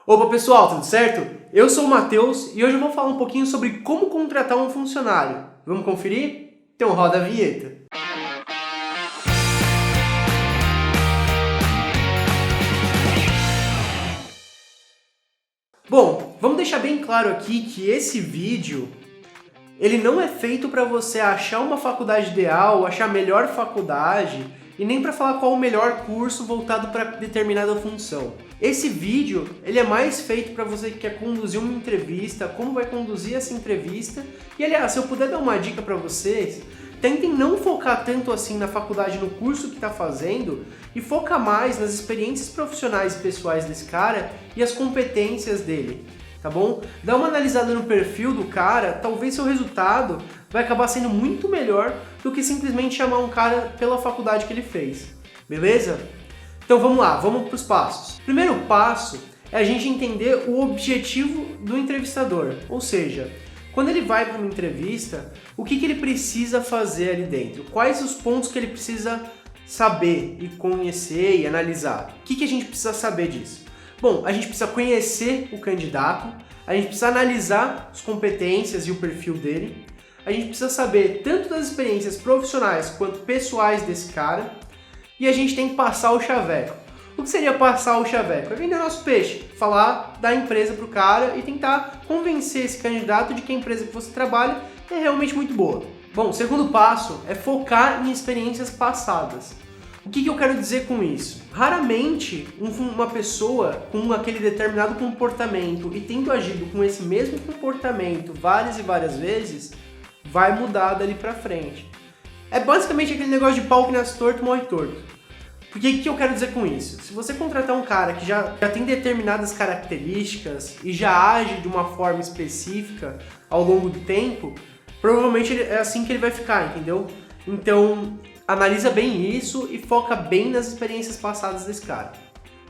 Opa pessoal, tudo certo? Eu sou o Matheus e hoje eu vou falar um pouquinho sobre como contratar um funcionário. Vamos conferir? Então roda a vinheta. Bom, vamos deixar bem claro aqui que esse vídeo ele não é feito para você achar uma faculdade ideal, achar a melhor faculdade e nem para falar qual o melhor curso voltado para determinada função. Esse vídeo ele é mais feito para você que quer conduzir uma entrevista, como vai conduzir essa entrevista. E aliás, se eu puder dar uma dica para vocês, tentem não focar tanto assim na faculdade, no curso que está fazendo, e foca mais nas experiências profissionais e pessoais desse cara e as competências dele. Tá bom? Dá uma analisada no perfil do cara, talvez seu resultado vai acabar sendo muito melhor do que simplesmente chamar um cara pela faculdade que ele fez. Beleza? Então vamos lá, vamos para os passos. O primeiro passo é a gente entender o objetivo do entrevistador, ou seja, quando ele vai para uma entrevista, o que ele precisa fazer ali dentro, quais os pontos que ele precisa saber e conhecer e analisar. O que a gente precisa saber disso? Bom, a gente precisa conhecer o candidato, a gente precisa analisar as competências e o perfil dele, a gente precisa saber tanto das experiências profissionais quanto pessoais desse cara, e a gente tem que passar o chaveco. O que seria passar o chaveco? É vender nosso peixe, falar da empresa pro cara e tentar convencer esse candidato de que a empresa que você trabalha é realmente muito boa. Bom, o segundo passo é focar em experiências passadas. O que eu quero dizer com isso? Raramente uma pessoa com aquele determinado comportamento e tendo agido com esse mesmo comportamento várias e várias vezes, vai mudar dali pra frente. É basicamente aquele negócio de pau que nasce torto, morre torto. Porque o que eu quero dizer com isso? Se você contratar um cara que já tem determinadas características e já age de uma forma específica ao longo do tempo, provavelmente é assim que ele vai ficar, entendeu? Então, analisa bem isso e foca bem nas experiências passadas desse cara.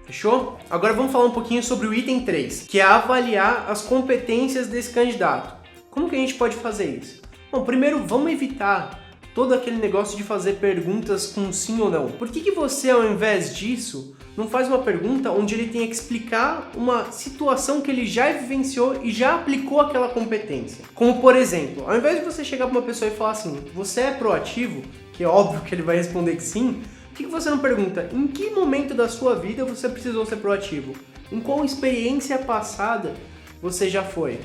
Fechou? Agora vamos falar um pouquinho sobre o item 3, que é avaliar as competências desse candidato. Como que a gente pode fazer isso? Bom, primeiro vamos evitar todo aquele negócio de fazer perguntas com sim ou não. Por que você, ao invés disso, não faz uma pergunta onde ele tenha que explicar uma situação que ele já vivenciou e já aplicou aquela competência? Como, por exemplo, ao invés de você chegar para uma pessoa e falar assim, você é proativo, que é óbvio que ele vai responder que sim, por que você não pergunta em que momento da sua vida você precisou ser proativo? Em qual experiência passada você já foi?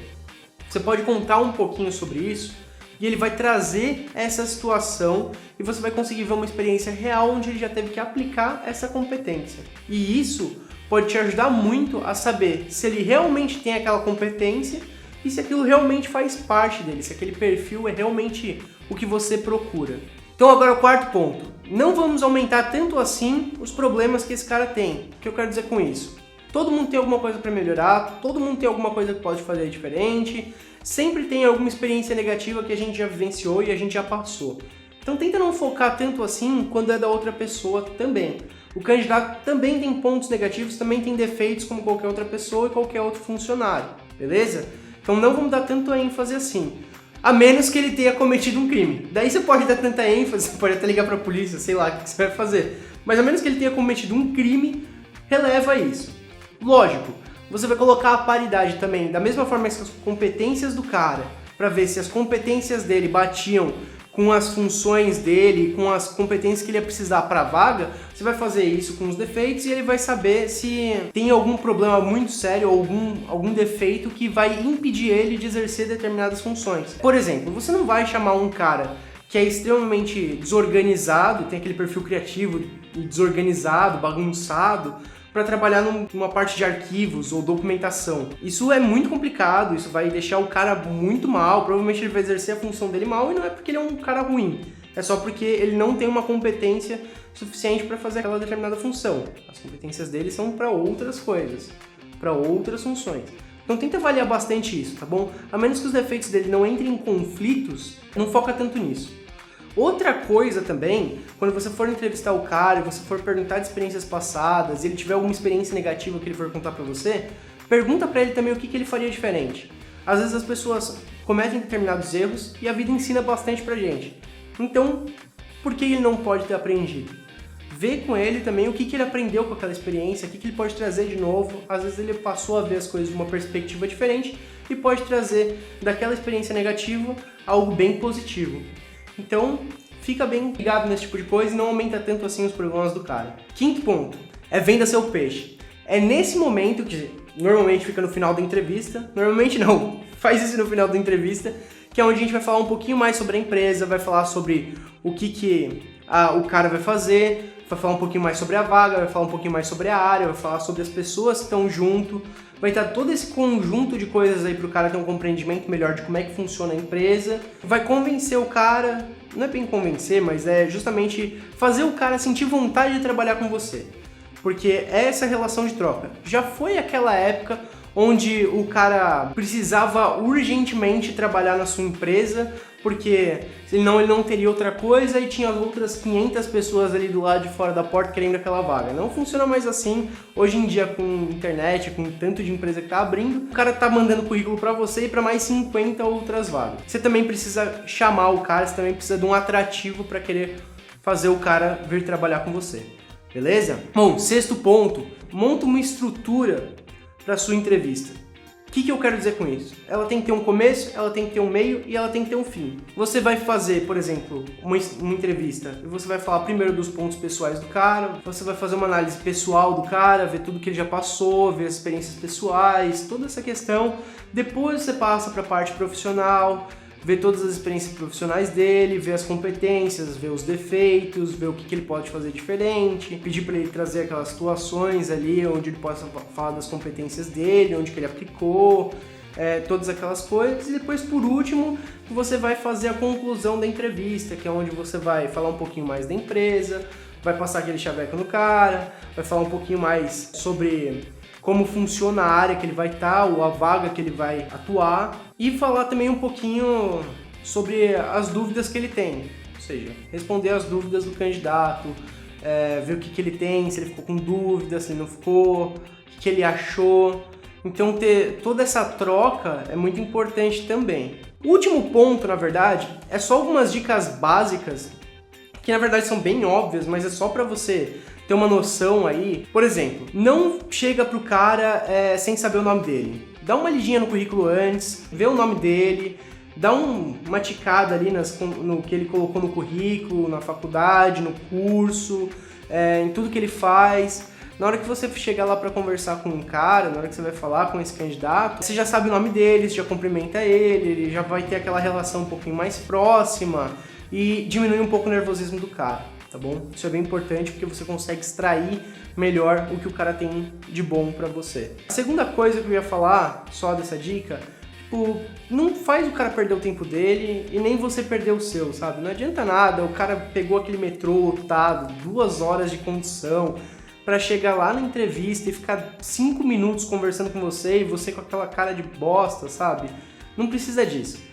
Você pode contar um pouquinho sobre isso? E ele vai trazer essa situação e você vai conseguir ver uma experiência real onde ele já teve que aplicar essa competência. E isso pode te ajudar muito a saber se ele realmente tem aquela competência e se aquilo realmente faz parte dele, se aquele perfil é realmente o que você procura. Então agora o quarto ponto. Não vamos aumentar tanto assim os problemas que esse cara tem. O que eu quero dizer com isso? Todo mundo tem alguma coisa para melhorar, todo mundo tem alguma coisa que pode fazer diferente, sempre tem alguma experiência negativa que a gente já vivenciou e a gente já passou. Então tenta não focar tanto assim quando é da outra pessoa também. O candidato também tem pontos negativos, também tem defeitos como qualquer outra pessoa e qualquer outro funcionário, beleza? Então não vamos dar tanto ênfase assim, a menos que ele tenha cometido um crime. Daí você pode dar tanta ênfase, você pode até ligar para a polícia, sei lá o que você vai fazer. Mas a menos que ele tenha cometido um crime, releva isso. Lógico, você vai colocar a paridade também, da mesma forma que as competências do cara, para ver se as competências dele batiam com as funções dele, com as competências que ele ia precisar para a vaga, você vai fazer isso com os defeitos e ele vai saber se tem algum problema muito sério ou algum defeito que vai impedir ele de exercer determinadas funções. Por exemplo, você não vai chamar um cara que é extremamente desorganizado, tem aquele perfil criativo e desorganizado, bagunçado, para trabalhar numa parte de arquivos ou documentação. Isso é muito complicado, isso vai deixar o cara muito mal, provavelmente ele vai exercer a função dele mal e não é porque ele é um cara ruim, é só porque ele não tem uma competência suficiente para fazer aquela determinada função. As competências dele são para outras coisas, para outras funções. Então tenta avaliar bastante isso, tá bom? A menos que os defeitos dele não entrem em conflitos, não foca tanto nisso. Outra coisa também, quando você for entrevistar o cara e você for perguntar de experiências passadas, e ele tiver alguma experiência negativa que ele for contar pra você, pergunta pra ele também o que ele faria diferente. Às vezes as pessoas cometem determinados erros e a vida ensina bastante pra gente. Então, por que ele não pode ter aprendido? Vê com ele também o que ele aprendeu com aquela experiência, o que ele pode trazer de novo. Às vezes ele passou a ver as coisas de uma perspectiva diferente e pode trazer daquela experiência negativa algo bem positivo. Então, fica bem ligado nesse tipo de coisa e não aumenta tanto assim os problemas do cara. Quinto ponto, é venda seu peixe. É nesse momento que normalmente fica no final da entrevista, normalmente não, faz isso no final da entrevista, que é onde a gente vai falar um pouquinho mais sobre a empresa, vai falar sobre o que o cara vai fazer, vai falar um pouquinho mais sobre a vaga, vai falar um pouquinho mais sobre a área, vai falar sobre as pessoas que estão junto, vai estar todo esse conjunto de coisas aí para o cara ter um compreendimento melhor de como é que funciona a empresa, vai convencer o cara, não é bem convencer, mas é justamente fazer o cara sentir vontade de trabalhar com você, porque é essa relação de troca. Já foi aquela época onde o cara precisava urgentemente trabalhar na sua empresa, porque senão ele não teria outra coisa e tinha as outras 500 pessoas ali do lado de fora da porta querendo aquela vaga. Não funciona mais assim. Hoje em dia, com internet, com tanto de empresa que tá abrindo, o cara tá mandando currículo para você e para mais 50 outras vagas. Você também precisa chamar o cara, você também precisa de um atrativo para querer fazer o cara vir trabalhar com você. Beleza? Bom, sexto ponto, monta uma estrutura para sua entrevista. O que eu quero dizer com isso? Ela tem que ter um começo, ela tem que ter um meio e ela tem que ter um fim. Você vai fazer, por exemplo, uma entrevista e você vai falar primeiro dos pontos pessoais do cara, você vai fazer uma análise pessoal do cara, ver tudo que ele já passou, ver as experiências pessoais, toda essa questão. Depois você passa para a parte profissional, ver todas as experiências profissionais dele, ver as competências, ver os defeitos, ver o que ele pode fazer diferente, pedir para ele trazer aquelas situações ali onde ele possa falar das competências dele, onde que ele aplicou, todas aquelas coisas. E depois, por último, você vai fazer a conclusão da entrevista, que é onde você vai falar um pouquinho mais da empresa, vai passar aquele chaveco no cara, vai falar um pouquinho mais sobre como funciona a área que ele vai estar, ou a vaga que ele vai atuar, e falar também um pouquinho sobre as dúvidas que ele tem, ou seja, responder as dúvidas do candidato, ver o que ele tem, se ele ficou com dúvida, se ele não ficou, o que ele achou. Então ter toda essa troca é muito importante também. O último ponto, na verdade, é só algumas dicas básicas, que na verdade são bem óbvias, mas é só para você ter uma noção aí. Por exemplo, não chega pro cara sem saber o nome dele. Dá uma lidinha no currículo antes, vê o nome dele, dá uma ticada ali no que ele colocou no currículo, na faculdade, no curso, em tudo que ele faz. Na hora que você chegar lá para conversar com um cara, na hora que você vai falar com esse candidato, você já sabe o nome dele, você já cumprimenta ele já vai ter aquela relação um pouquinho mais próxima e diminui um pouco o nervosismo do cara. Tá bom? Isso é bem importante porque você consegue extrair melhor o que o cara tem de bom pra você. A segunda coisa que eu ia falar, só dessa dica, não faz o cara perder o tempo dele e nem você perder o seu, sabe? Não adianta nada, o cara pegou aquele metrô lotado, 2 horas de condução, pra chegar lá na entrevista e ficar 5 minutos conversando com você e você com aquela cara de bosta, sabe? Não precisa disso.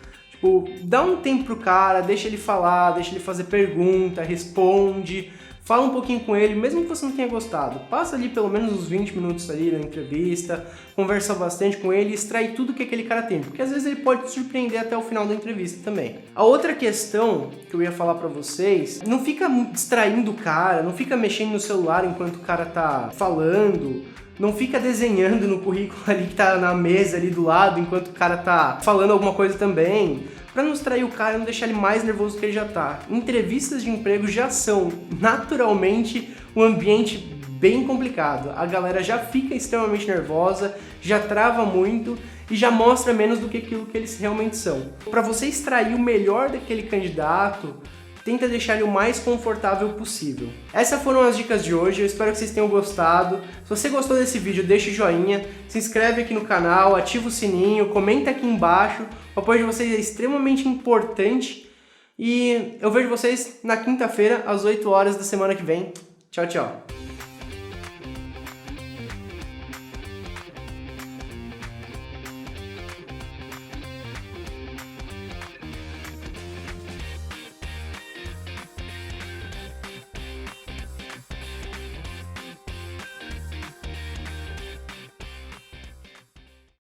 Dá um tempo pro cara, deixa ele falar, deixa ele fazer pergunta, responde, fala um pouquinho com ele, mesmo que você não tenha gostado. Passa ali pelo menos uns 20 minutos ali na entrevista, conversa bastante com ele e extrai tudo que aquele cara tem, porque às vezes ele pode te surpreender até o final da entrevista também. A outra questão que eu ia falar pra vocês, não fica distraindo o cara, não fica mexendo no celular enquanto o cara tá falando, não fica desenhando no currículo ali que tá na mesa ali do lado enquanto o cara tá falando alguma coisa também, pra não distrair o cara e não deixar ele mais nervoso do que ele já tá. Entrevistas de emprego já são naturalmente um ambiente bem complicado. A galera já fica extremamente nervosa, já trava muito e já mostra menos do que aquilo que eles realmente são. Para você extrair o melhor daquele candidato, tenta deixar ele o mais confortável possível. Essas foram as dicas de hoje, eu espero que vocês tenham gostado. Se você gostou desse vídeo, deixa o joinha, se inscreve aqui no canal, ativa o sininho, comenta aqui embaixo. O apoio de vocês é extremamente importante e eu vejo vocês na quinta-feira, às 8 horas da semana que vem. Tchau, tchau!